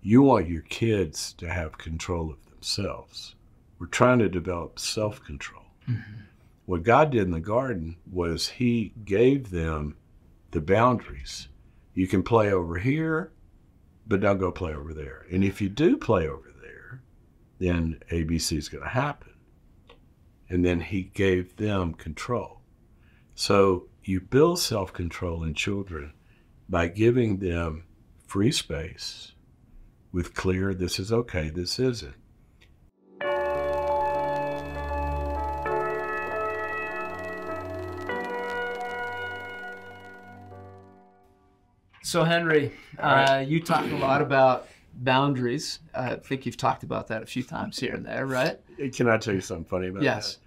You want your kids to have control of themselves. We're trying to develop self-control. Mm-hmm. What God did in the garden was he gave them the boundaries. You can play over here, but don't go play over there. And if you do play over there, then ABC is going to happen. And then he gave them control. So you build self-control in children by giving them free space with clear, this is okay, this isn't. So Henry, you talk a lot about boundaries. I think you've talked about that a few times here and there, right? Can I tell you something funny about yes.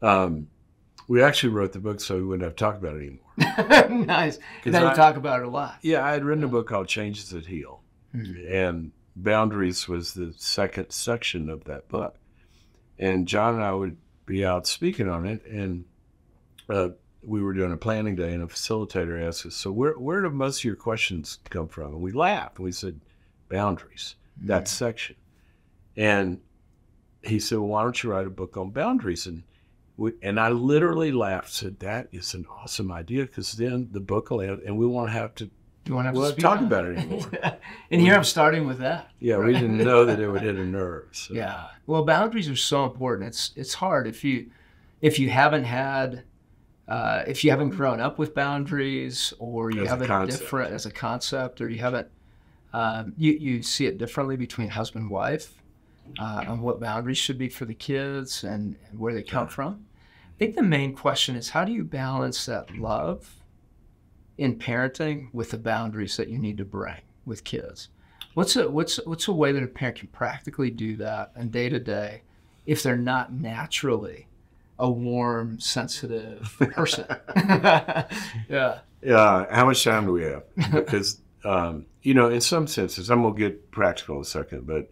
that? We actually wrote the book so we wouldn't have to talk about it anymore. Nice. Now you talk about it a lot. Yeah, I had written a book called Changes That Heal. Mm-hmm. And boundaries was the second section of that book. And John and I would be out speaking on it, and we were doing a planning day, and a facilitator asked us, so where do most of your questions come from? And we laughed. We said, boundaries, that section. And he said, well, why don't you write a book on boundaries? And I literally laughed, said, that is an awesome idea, because then the book will end, and we won't have to talk about it anymore. And here I'm starting with that. Yeah, right? We didn't know that it would hit a nerve. So. Yeah. Well, boundaries are so important. It's hard if you haven't had if you haven't grown up with boundaries, or you haven't different as a concept, or you haven't you see it differently between husband and wife on what boundaries should be for the kids and where they come from. I think the main question is, how do you balance that love in parenting with the boundaries that you need to bring with kids? What's a way that a parent can practically do that and day to day if they're not naturally a warm, sensitive person? Yeah. Yeah. How much time do we have? Because, in some senses, I'm going to get practical in a second, but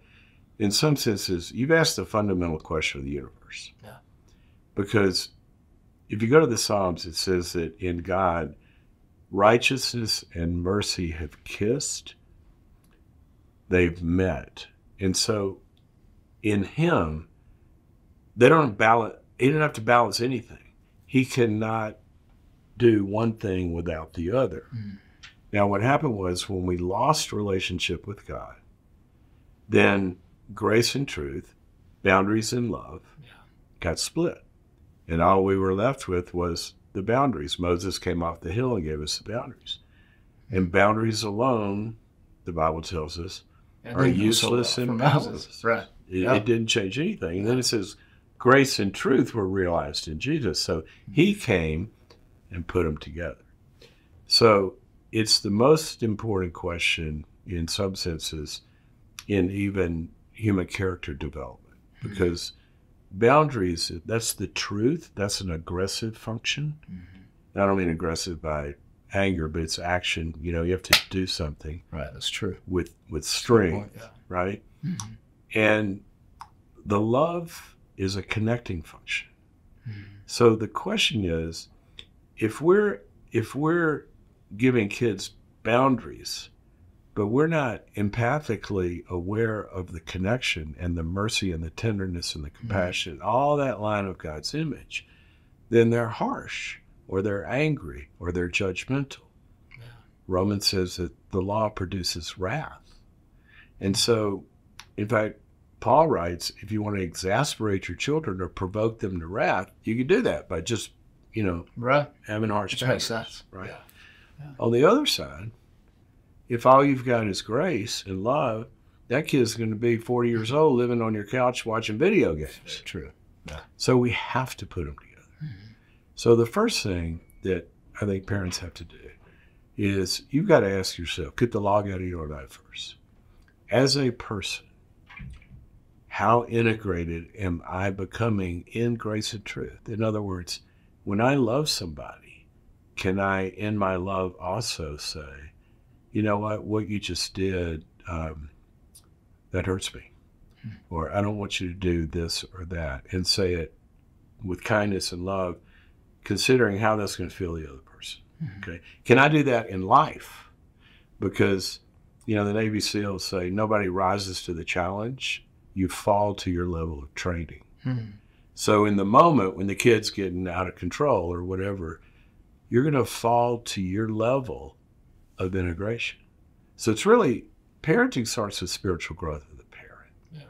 in some senses, you've asked the fundamental question of the universe. Yeah. Because if you go to the Psalms, it says that in God, righteousness and mercy have kissed, they've met. And so in him, he don't have to balance anything. He cannot do one thing without the other. Mm. Now, what happened was when we lost relationship with God, then grace and truth, boundaries and love got split. And all we were left with was the boundaries. Moses came off the hill and gave us the boundaries. And boundaries alone, the Bible tells us, are useless and powerless. Right. It didn't change anything. And then it says, grace and truth were realized in Jesus. So he came and put them together. So it's the most important question in some senses in even human character development, because boundaries, that's the truth. That's an aggressive function. Mm-hmm. I don't mean aggressive by anger, but it's action. You have to do something. Right, that's true. With strength, right? Mm-hmm. And the love is a connecting function. Mm-hmm. So the question is, if we're giving kids boundaries, but we're not empathically aware of the connection and the mercy and the tenderness and the compassion, mm-hmm. all that line of God's image, then they're harsh, or they're angry, or they're judgmental. Yeah. Romans says that the law produces wrath. And so, in fact, Paul writes, if you want to exasperate your children or provoke them to wrath, you can do that by just, right. having harsh sense. Right. Yeah. Yeah. On the other side, if all you've got is grace and love, that kid's going to be 40 years old living on your couch watching video games. That's true. Yeah. So we have to put them together. Mm-hmm. So the first thing that I think parents have to do is you've got to ask yourself, get the log out of your life first. As a person, how integrated am I becoming in grace and truth? In other words, when I love somebody, can I, in my love, also say, you know what you just did, that hurts me. Or I don't want you to do this or that. And say it with kindness and love, considering how that's going to feel the other person. Mm-hmm. Okay. Can I do that in life? Because, the Navy SEALs say nobody rises to the challenge. You fall to your level of training. So in the moment when the kid's getting out of control or whatever, you're going to fall to your level of integration. So it's really, parenting starts with spiritual growth of the parent. Yeah.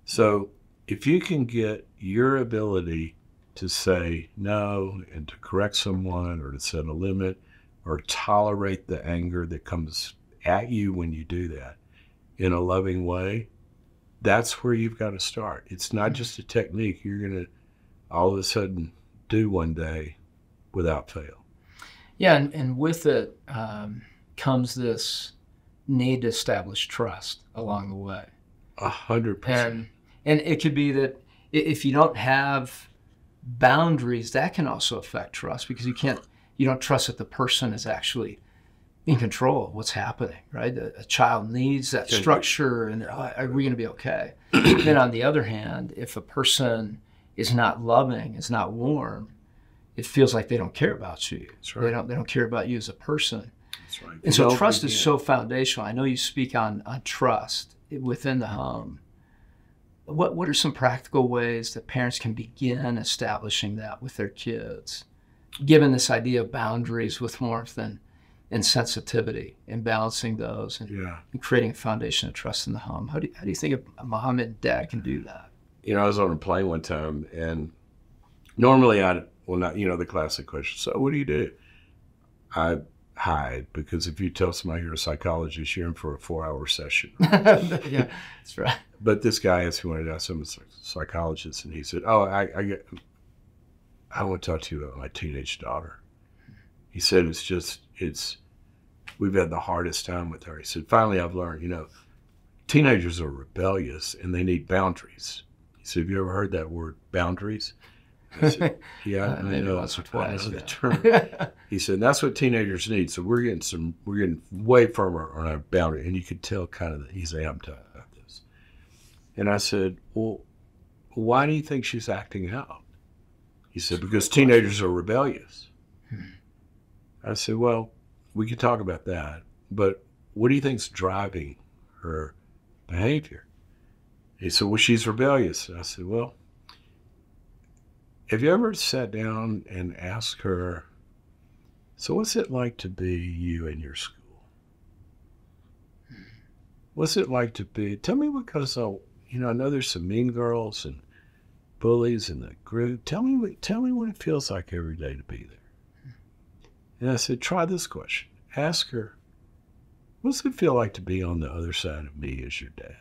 So if you can get your ability to say no and to correct someone or to set a limit or tolerate the anger that comes at you when you do that in a loving way, that's where you've got to start. It's not just a technique you're going to all of a sudden do one day without fail. Yeah, and with it comes this need to establish trust along the way. 100%. And it could be that if you don't have boundaries, that can also affect trust, because you don't trust that the person is actually in control of what's happening, right? A child needs that structure, and are we going to be okay? Then on the other hand, if a person is not loving, is not warm, it feels like they don't care about you. That's right. They don't care about you as a person. That's right. And so trust is so foundational. I know you speak on trust within the home. What are some practical ways that parents can begin establishing that with their kids, given this idea of boundaries with warmth and sensitivity, and balancing those and creating a foundation of trust in the home? How do you think a mom and dad can do that? I was on a plane one time, and normally the classic question, so what do you do? I hide, because if you tell somebody you're a psychologist, you're in for a 4-hour session. Yeah, that's right. But this guy asked me when I asked him, a psychologist, and he said, I want to talk to you about my teenage daughter. He said, we've had the hardest time with her. He said, finally I've learned, teenagers are rebellious and they need boundaries. He said, have you ever heard that word, boundaries? I said, yeah, I know. Once or twice. I know the term. He said, that's what teenagers need. So we're getting way firmer on our boundary. And you could tell kind of that he's amped up about this. And I said, well, why do you think she's acting out? He said, because teenagers are rebellious. I said, well, we could talk about that, but what do you think's driving her behavior? He said, well, she's rebellious. I said, well, have you ever sat down and asked her, so what's it like to be you in your school? What's it like to be, tell me what goes on. I know there's some mean girls and bullies in the group. Tell me what it feels like every day to be there. And I said, try this question. Ask her, what's it feel like to be on the other side of me as your dad?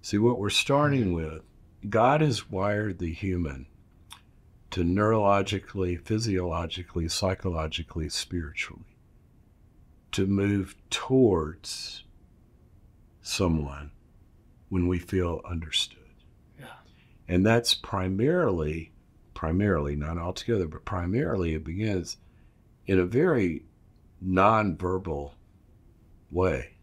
See, what we're starting with, God has wired the human to neurologically, physiologically, psychologically, spiritually, to move towards someone when we feel understood. Yeah. And that's primarily, not altogether, but primarily it begins in a very nonverbal way.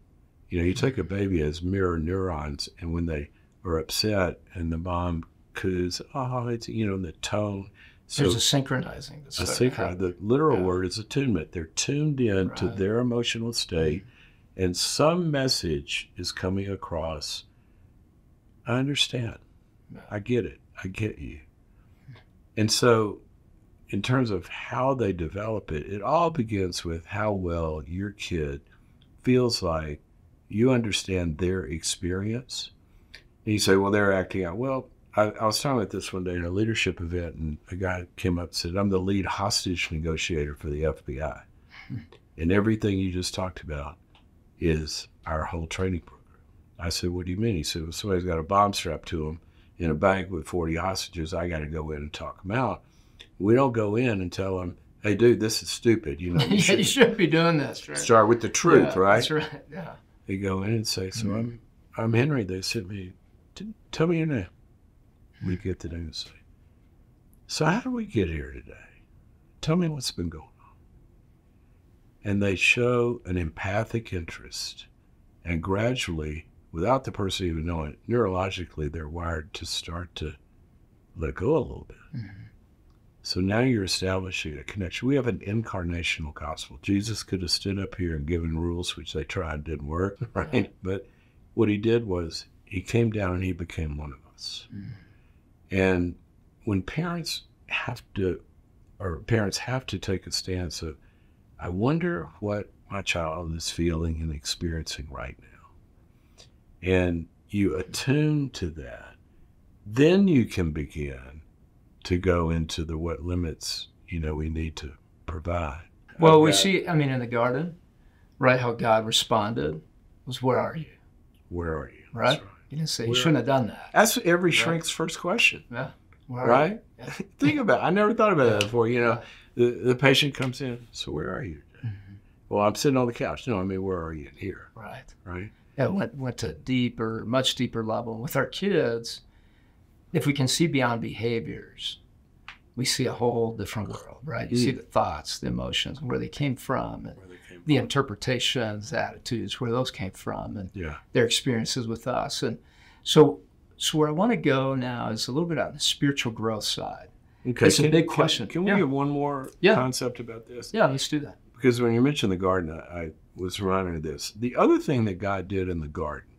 You take a baby as mirror neurons, and when they are upset and the mom coos, it's, the tone. So there's a synchronizing. The literal word is attunement. They're tuned in to their emotional state, and some message is coming across. I understand. I get it. I get you. And so in terms of how they develop it, it all begins with how well your kid feels like you understand their experience. And you say, well, they're acting out. Well, I was talking about this one day in a leadership event, and a guy came up and said, I'm the lead hostage negotiator for the FBI. And everything you just talked about is our whole training program. I said, what do you mean? He said, well, somebody's got a bomb strapped to them in a bank with 40 hostages. I got to go in and talk them out. We don't go in and tell them, hey, dude, this is stupid. You shouldn't be doing this. Right? Start with the truth, right? That's right, yeah. They go in and say, so I'm Henry. They sent me, tell me your name. We get the name and say, so how did we get here today? Tell me what's been going on. And they show an empathic interest, and gradually, without the person even knowing it, neurologically, they're wired to start to let go a little bit. So now you're establishing a connection. We have an incarnational gospel. Jesus could have stood up here and given rules, which they tried, didn't work, right? Yeah. But what he did was he came down and he became one of us. Mm. And when parents have to take a stance of, I wonder what my child is feeling and experiencing right now. And you attune to that, then you can begin to go into the what limits, we need to provide. Well, we see, in the garden, right, how God responded was, where are you? Where are you? Right? He didn't say, you shouldn't have done that. That's every shrink's first question. Yeah. Right? Yeah. Think about it. I never thought about that before. The patient comes in, so where are you? Mm-hmm. Well, I'm sitting on the couch. No, where are you? Here. Right. Right? Yeah, it went to much deeper level. With our kids, if we can see beyond behaviors, we see a whole different world, right? You see the thoughts, the emotions, where they came from, and the interpretations, attitudes, where those came from, and their experiences with us. And so where I want to go now is a little bit on the spiritual growth side. Okay. It's a big question. Can we get one more concept about this? Yeah, let's do that. Because when you mentioned the garden, I was reminded of this. The other thing that God did in the garden,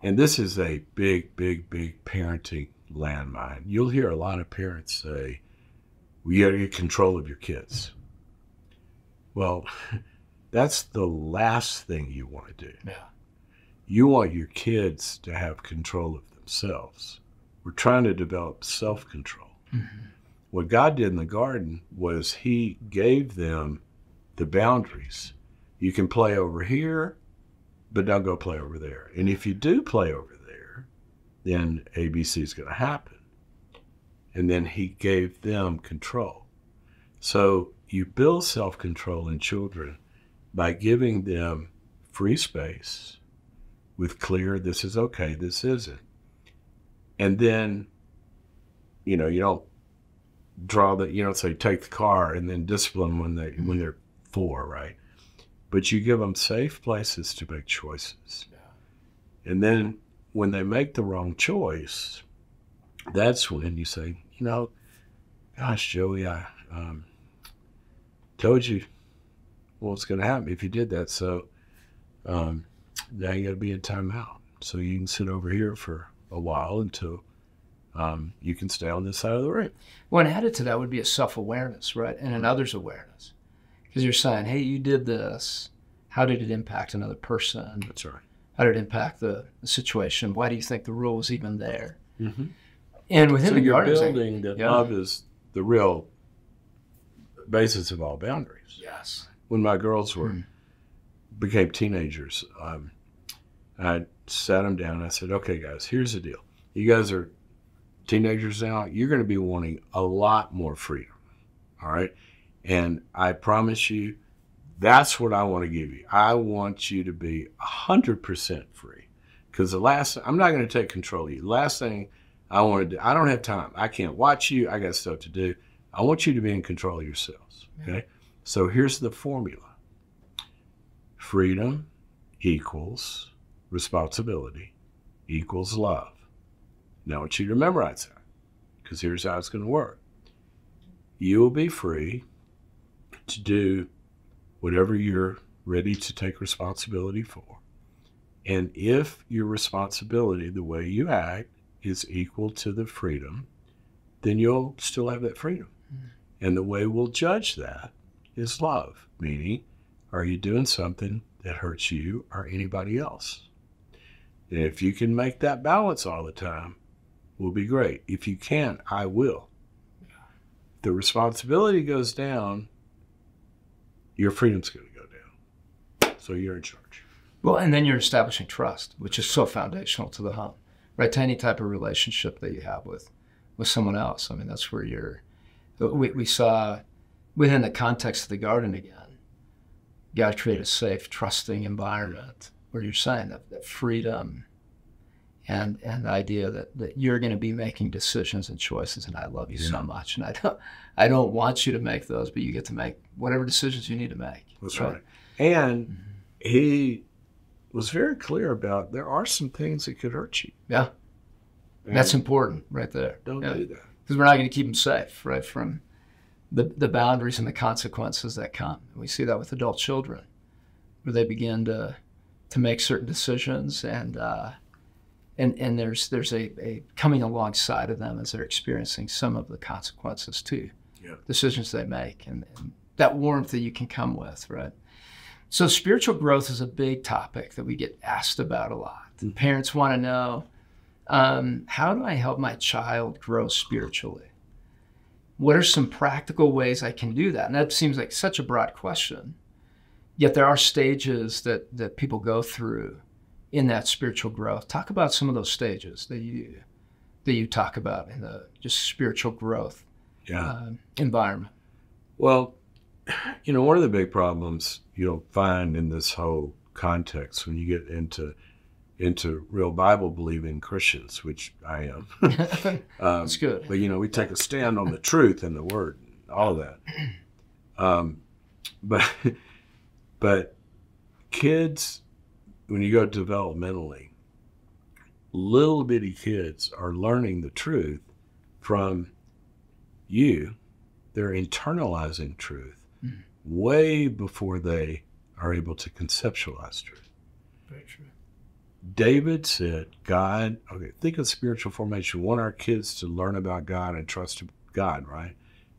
and this is a big, big, big parenting landmine. You'll hear a lot of parents say, well, you got to get control of your kids. Well, that's the last thing you want to do. Yeah. You want your kids to have control of themselves. We're trying to develop self-control. Mm-hmm. What God did in the garden was he gave them the boundaries. You can play over here, but don't go play over there. And if you do play over there, then ABC is going to happen. And then he gave them control. So you build self-control in children by giving them free space with clear, this is okay, this isn't. And then, you don't draw you don't say take the car and then discipline when they're 4, right? But you give them safe places to make choices. Yeah. And then when they make the wrong choice, that's when you say, gosh, Joey, I told you what's going to happen if you did that. So now you got to be in timeout. So you can sit over here for a while until you can stay on this side of the room. Well, and added to that would be a self-awareness, right? And an others awareness. Because you're saying, hey, you did this. How did it impact another person? That's right. How did it impact the situation? Why do you think the rule was even there? Mm-hmm. And within the garden, building that love is the real basis of all boundaries. Yes. When my girls became teenagers, I sat them down and I said, okay, guys, here's the deal. You guys are teenagers now. You're going to be wanting a lot more freedom. All right. And I promise you, that's what I want to give you. I want you to be 100% free. Because I'm not going to take control of you. The last thing I want to do, I don't have time. I can't watch you. I got stuff to do. I want you to be in control of yourselves. Okay. Yeah. So here's the formula. Freedom equals responsibility equals love. Now I want you to memorize that, because here's how it's going to work. You will be free to do whatever you're ready to take responsibility for. And if your responsibility, the way you act, is equal to the freedom, then you'll still have that freedom. Mm-hmm. And the way we'll judge that is love, meaning, are you doing something that hurts you or anybody else? And if you can make that balance all the time, will be great. If you can't, I will. The responsibility goes down, your freedom's going to go down. So you're in charge. Well, and then you're establishing trust, which is so foundational to the home, right? To any type of relationship that you have with someone else. That's where we saw within the context of the garden again, God create a safe, trusting environment where you're saying that freedom and the idea that you're going to be making decisions and choices, and I love you so much, and I don't want you to make those, but you get to make whatever decisions you need to make. That's right. And he was very clear about there are some things that could hurt you. Yeah. And that's important right there. Don't do that. because we're not going to keep them safe, right, from the boundaries and the consequences that come. And we see that with adult children, where they begin to make certain decisions, and there's a coming alongside of them as they're experiencing some of the consequences too. Yeah. Decisions they make, and that warmth that you can come with, right? So spiritual growth is a big topic that we get asked about a lot. Mm-hmm. Parents want to know, how do I help my child grow spiritually? What are some practical ways I can do that? And that seems like such a broad question. Yet there are stages that people go through in that spiritual growth. Talk about some of those stages that you talk about in the just spiritual growth environment. Well, one of the big problems you'll find in this whole context when you get into real Bible-believing Christians, which I am. That's good. But, we take a stand on the truth and the word, all of that. But kids, when you go developmentally, little bitty kids are learning the truth from you. They're internalizing truth way before they are able to conceptualize truth. Very true. David said, think of spiritual formation. We want our kids to learn about God and trust God, right?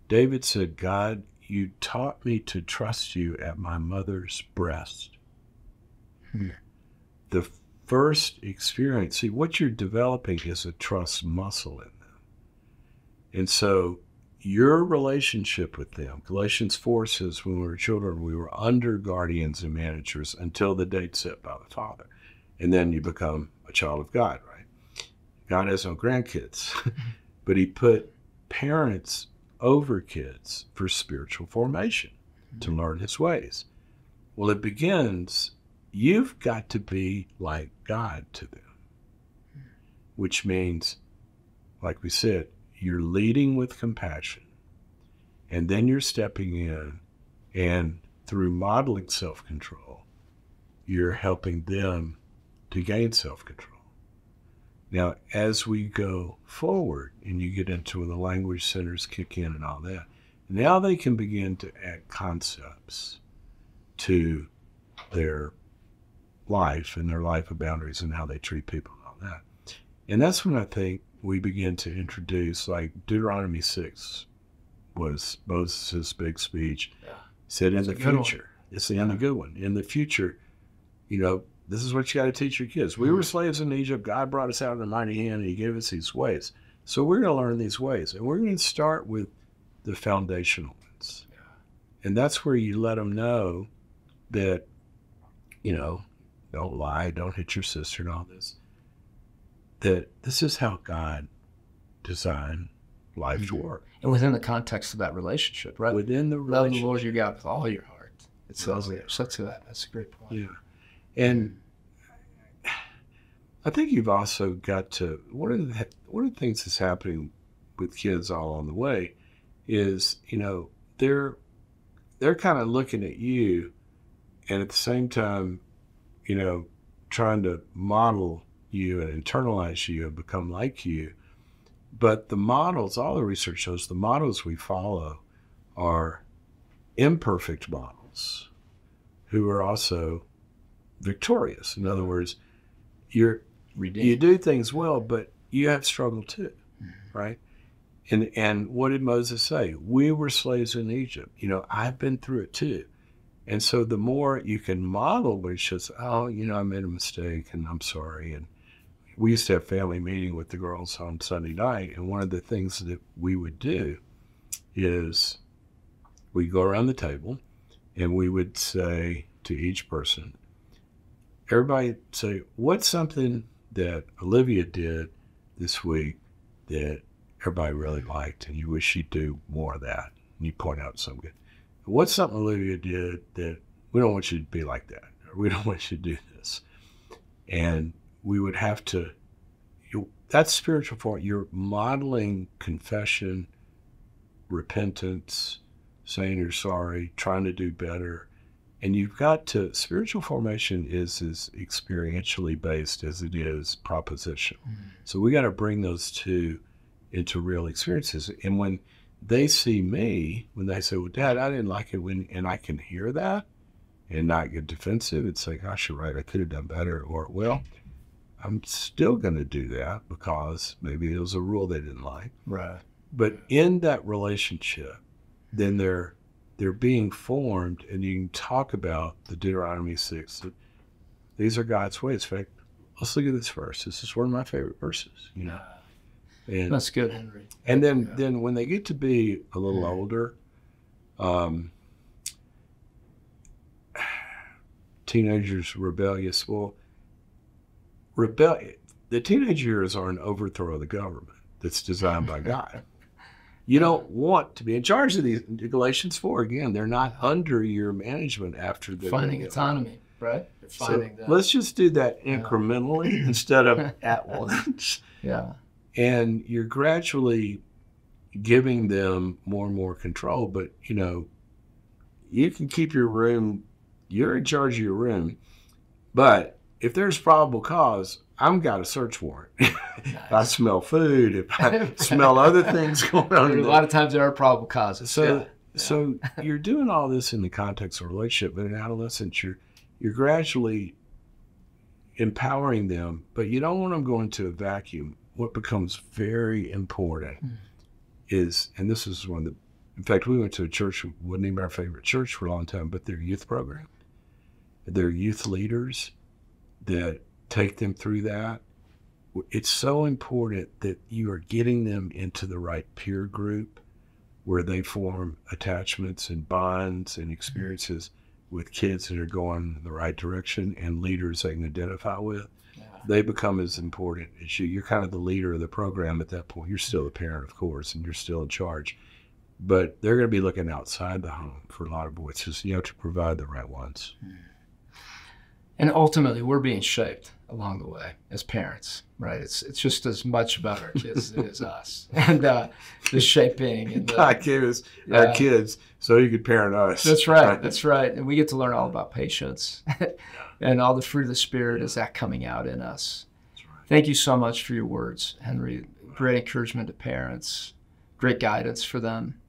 David said, God, you taught me to trust you at my mother's breast. The first experience, see, what you're developing is a trust muscle in them. And so your relationship with them, Galatians 4 says, when we were children, we were under guardians and managers until the date set by the Father. And then you become a child of God, right? God has no grandkids, but he put parents over kids for spiritual formation to learn his ways. Well, it begins, you've got to be like God to them, which means, like we said, you're leading with compassion, and then you're stepping in, and through modeling self-control, you're helping them to gain self-control. Now, as we go forward and you get into when the language centers kick in and all that, now they can begin to add concepts to their life and their life of boundaries and how they treat people and all that. And that's when I think we begin to introduce, like Deuteronomy 6 was Moses' big speech. Yeah. Said in the future, it's the good one. In the future, this is what you got to teach your kids. We were slaves in Egypt. God brought us out in a mighty hand, and he gave us these ways. So we're going to learn these ways, and we're going to start with the foundational ones. Yeah. And that's where you let them know that, don't lie, don't hit your sister and all this, that this is how God designed life to work. And within the context of that relationship, right? Within the relationship. Love the Lord your God with all your heart. It says there. So that's a great point. Yeah. And I think you've also got to, one of the things that's happening with kids all on the way is, they're kind of looking at you, and at the same time, trying to model you and internalize you and become like you. But the models, all the research shows, the models we follow are imperfect models who are also victorious. In other words, you do things well, but you have struggle too, right? And what did Moses say? We were slaves in Egypt. I've been through it too. And so the more you can model, which is, I made a mistake and I'm sorry. And we used to have family meeting with the girls on Sunday night. And one of the things that we would do is we'd go around the table and we would say to each person, everybody say, what's something that Olivia did this week that everybody really liked and you wish she'd do more of that? And you point out something good. What's something Olivia did that we don't want you to be like that, or we don't want you to do this? And we would have to, that's spiritual form. You're modeling confession, repentance, saying you're sorry, trying to do better. And you've got to, spiritual formation is as experientially based as it is propositional. So we got to bring those two into real experiences. And when they see me, when they say, well, Dad, I didn't like it when, and I can hear that and not get defensive, it's like, gosh, you're right, I could have done better. Or, well, I'm still going to do that because maybe it was a rule they didn't like. Right. But in that relationship, then they're being formed, and you can talk about the Deuteronomy 6. These are God's ways. In fact, let's look at this verse. This is one of my favorite verses, you know. And that's good, Henry. And then when they get to be a little older, teenagers, rebellious. Well, the teenage years are an overthrow of the government that's designed by God. You don't want to be in charge of these. Galatians 4, again, they're not under your management after they're finding autonomy, right? Finding that. Let's just do that incrementally instead of at once. Yeah. And you're gradually giving them more and more control. But, you know, you can keep your room, you're in charge of your room. But if there's probable cause, I've got a search warrant. Nice. If I smell food, if I smell other things going on. A lot of times there are probable causes. So you're doing all this in the context of a relationship, but in adolescence, you're gradually empowering them, but you don't want them going to a vacuum. What becomes very important is, and this is one of the, in fact, we went to a church, wasn't even our favorite church for a long time, but their youth program. Their youth leaders that take them through that. It's so important that you are getting them into the right peer group where they form attachments and bonds and experiences with kids that are going in the right direction and leaders they can identify with. They become as important as you. You're kind of the leader of the program at that point. You're still the parent, of course, and you're still in charge. But they're going to be looking outside the home for a lot of voices. You have to provide the right ones. And ultimately, we're being shaped along the way as parents, right? It's just as much about our kids as it is us. And the shaping. And God gave us our kids so you could parent us. That's right. That's right. And we get to learn all about patience. And all the fruit of the Spirit is that coming out in us. That's right. Thank you so much for your words, Henry. Great encouragement to parents, great guidance for them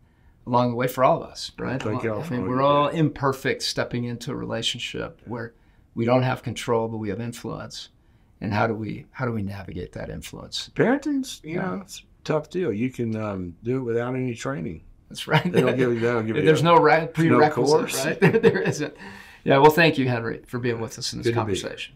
along the way for all of us, right? Thank you all. I mean, we're all imperfect stepping into a relationship where we don't have control, but we have influence. And how do we navigate that influence? Parenting's, you know, it's a tough deal. You can do it without any training. That's right. They don't give you There's no prerequisite, right? There isn't. Yeah, well, thank you, Henry, for being with us in this conversation.